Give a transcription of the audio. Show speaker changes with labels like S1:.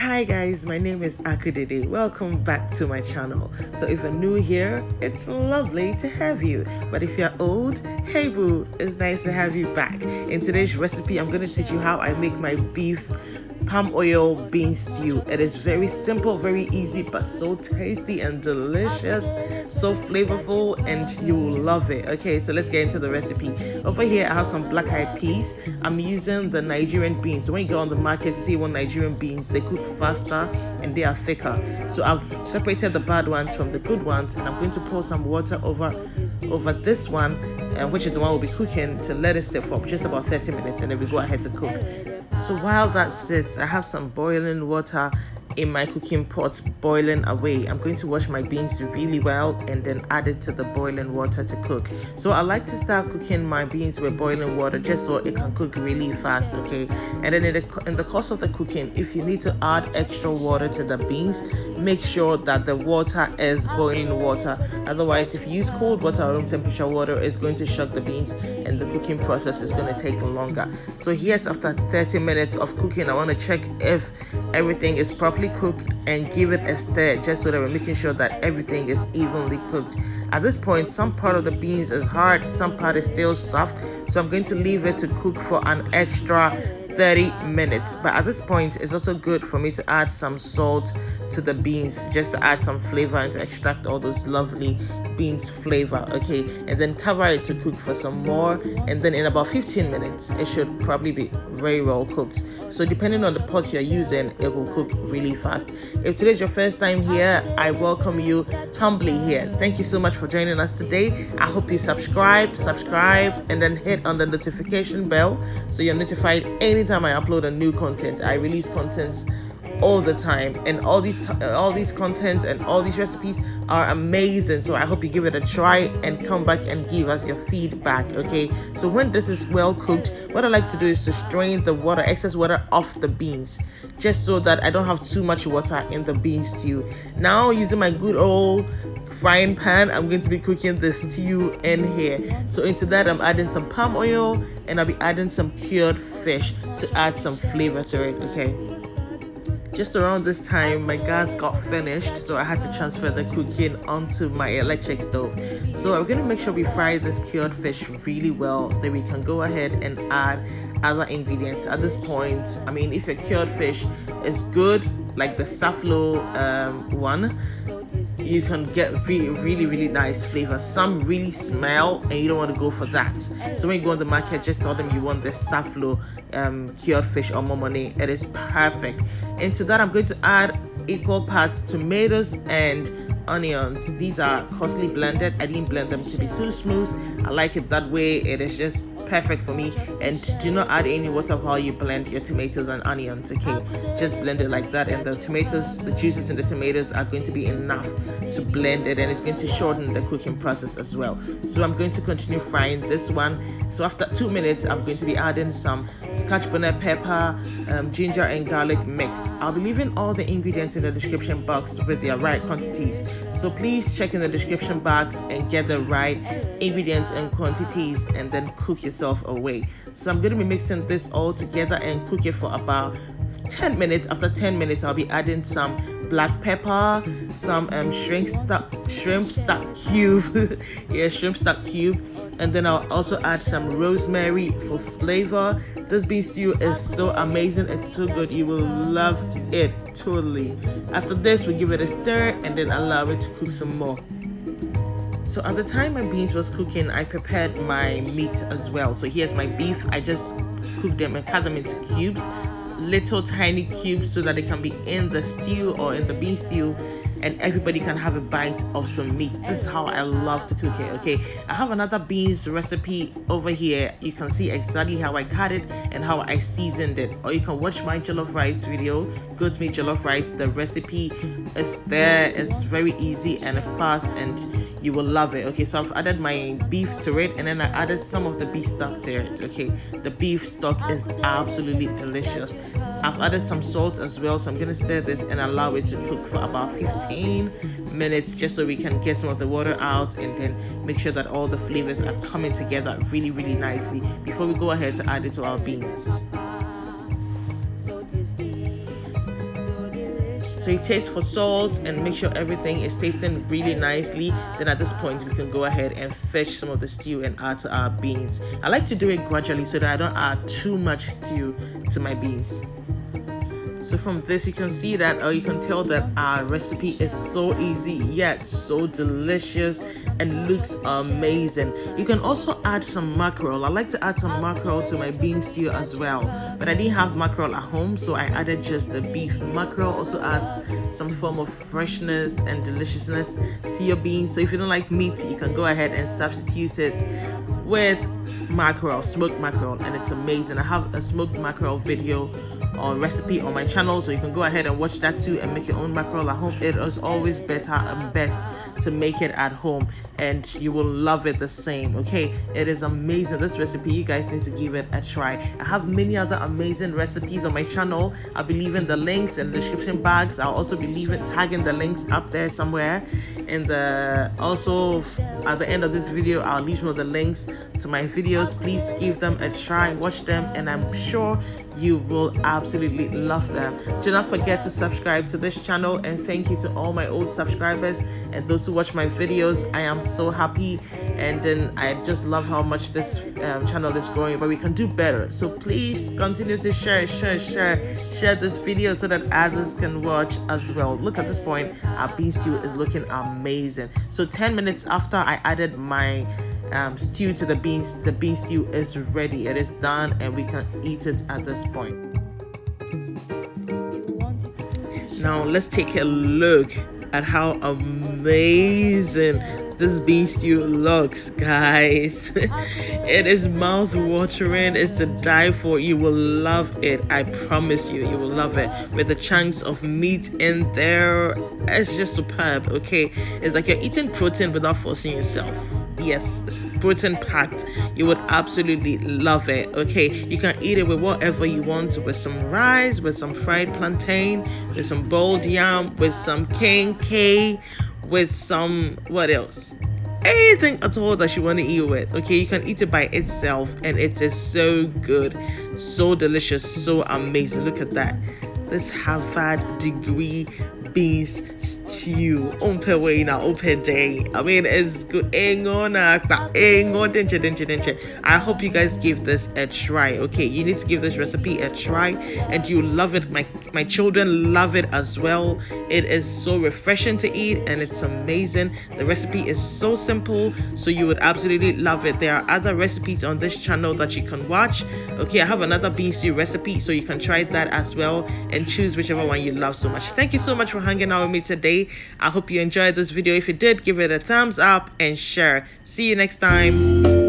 S1: Hi guys, my name is Dede. Welcome back to my channel. So if you're new here, it's lovely to have you. But if you're old, hey boo, it's nice to have you back. In today's recipe, I'm going to teach you how I make my beef palm oil bean stew. It is very simple, very easy, but so tasty and delicious, so flavorful, and you will love it. Okay, so let's get into the recipe. Over here I have some black eyed peas. I'm using the Nigerian beans. So when you go on the market to see one Nigerian beans, they cook faster and they are thicker. So I've separated the bad ones from the good ones, and I'm going to pour some water over this one, which is the one we'll be cooking, to let it sit for just about 30 minutes, and then we go ahead to cook. So while that sits, I have some boiling water in my cooking pot boiling away. I'm going to wash my beans really well and then add it to the boiling water to cook. So I like to start cooking my beans with boiling water just so it can cook really fast, okay? And then in the course of the cooking, if you need to add extra water to the beans, make sure that the water is boiling water. Otherwise, if you use cold water or room temperature water, it's going to shock the beans and the cooking process is going to take longer. So here's after 30 minutes of cooking, I want to check if everything is properly cooked and give it a stir, just so that we're making sure that everything is evenly cooked. At this point, some part of the beans is hard, some part is still soft, so I'm going to leave it to cook for an extra 30 minutes. But at this point, it's also good for me to add some salt to the beans, just to add some flavor and to extract all those lovely beans flavor, okay? And then cover it to cook for some more, and then in about 15 minutes it should probably be very well cooked. So depending on the pot you're using, it will cook really fast. If today's your first time here, I welcome you humbly here. Thank you so much for joining us today. I hope you subscribe, and then hit on the notification bell so you're notified anytime I upload a new content. I release contents all the time, and all these content and all these recipes are amazing, so I hope you give it a try and come back and give us your feedback, okay? So when this is well cooked, what I like to do is to strain the excess water off the beans, just so that I don't have too much water in the bean stew. Now, using my good old frying pan, I'm going to be cooking the stew in here. So into that, I'm adding some palm oil, and I'll be adding some cured fish to add some flavor to it, okay? Just around this time, my gas got finished, so I had to transfer the cooking onto my electric stove. So I'm going to make sure we fry this cured fish really well, then we can go ahead and add other ingredients. At this point, I mean, if your cured fish is good, like the safflo one, you can get really nice flavor. Some really smell and you don't want to go for that. So when you go on the market, just tell them you want the safflo cured fish or momoni. It is perfect. Into that, I'm going to add equal parts tomatoes and onions. These are coarsely blended. I didn't blend them to be too smooth. I like it that way. It is just perfect for me. And do not add any water while you blend your tomatoes and onions, okay? Just blend it like that, and the juices in the tomatoes are going to be enough to blend it, and it's going to shorten the cooking process as well. So I'm going to continue frying this one. So after 2 minutes, I'm going to be adding some Scotch bonnet pepper, ginger and garlic mix. I'll be leaving all the ingredients in the description box with their right quantities, so please check in the description box and get the right ingredients and quantities, and then cook yourself away. So I'm going to be mixing this all together and cook it for about 10 minutes. After 10 minutes, I'll be adding some black pepper, some shrimp stock cube shrimp stock cube, and then I'll also add some rosemary for flavor. This beef stew is so amazing, it's so good, you will love it totally. After this, we give it a stir and then allow it to cook some more. So at the time my beans was cooking, I prepared my meat as well. So here's my beef. I just cooked them and cut them into cubes, little tiny cubes, so that it can be in the stew or in the bean stew, and everybody can have a bite of some meat. This is how I love to cook it, okay? I have another beans recipe over here. You can see exactly how I cut it and how I seasoned it, or you can watch my jollof rice video, goat meat jollof rice. The recipe is there. It's very easy and fast, and you will love it, okay? So I've added my beef to it, and then I added some of the beef stock to it, okay? The beef stock is absolutely delicious. I've added some salt as well, so I'm gonna stir this and allow it to cook for about 15 minutes, just so we can get some of the water out, and then make sure that all the flavors are coming together really nicely before we go ahead to add it to our beans. So you taste for salt and make sure everything is tasting really nicely. Then at this point, we can go ahead and fetch some of the stew and add to our beans. I like to do it gradually so that I don't add too much stew to my beans. So from this, you can see that, or you can tell that our recipe is so easy yet so delicious and looks amazing. You can also add some mackerel. I like to add some mackerel to my bean stew as well, but I didn't have mackerel at home, so I added just the beef. Mackerel also adds some form of freshness and deliciousness to your beans. So if you don't like meat, you can go ahead and substitute it with mackerel, smoked mackerel, and it's amazing. I have a smoked mackerel video or recipe on my channel, so you can go ahead and watch that too and make your own mackerel at home. It is always better and best to make it at home, and you will love it the same. Okay, it is amazing. This recipe, you guys need to give it a try. I have many other amazing recipes on my channel. I'll be leaving the links in the description box. I'll also be tagging the links up there somewhere. And also at the end of this video, I'll leave some of the links to my videos. Please give them a try, watch them, and I'm sure you will absolutely love them. Do not forget to subscribe to this channel, and thank you to all my old subscribers and those who watch my videos. I am so happy, and then I just love how much this channel is growing, but we can do better. So please continue to share this video so that others can watch as well. Look, at this point, our bean stew is looking amazing. So 10 minutes after I added my stew to the beans, the bean stew is ready. It is done, and we can eat it at this point. Now let's take a look at how amazing this bean stew looks, guys. It is mouth watering. It's to die for. You will love it. I promise you, you will love it. With the chunks of meat in there, it's just superb. Okay, it's like you're eating protein without forcing yourself. Yes, it's protein packed. You would absolutely love it. Okay, you can eat it with whatever you want, with some rice, with some fried plantain, with some boiled yam, with some K, with some, what else? Anything at all that you want to eat with. Okay, you can eat it by itself, and it is so good, so delicious, so amazing. Look at that. This Harvard degree beans stew. Open way now, open day. I mean, it's good. I hope you guys give this a try. Okay, you need to give this recipe a try, and you love it. My children love it as well. It is so refreshing to eat, and it's amazing. The recipe is so simple, so you would absolutely love it. There are other recipes on this channel that you can watch. Okay, I have another bean stew recipe, so you can try that as well and choose whichever one you love so much. Thank you so much for hanging out with me today. I hope you enjoyed this video. If you did, give it a thumbs up and share. See you next time.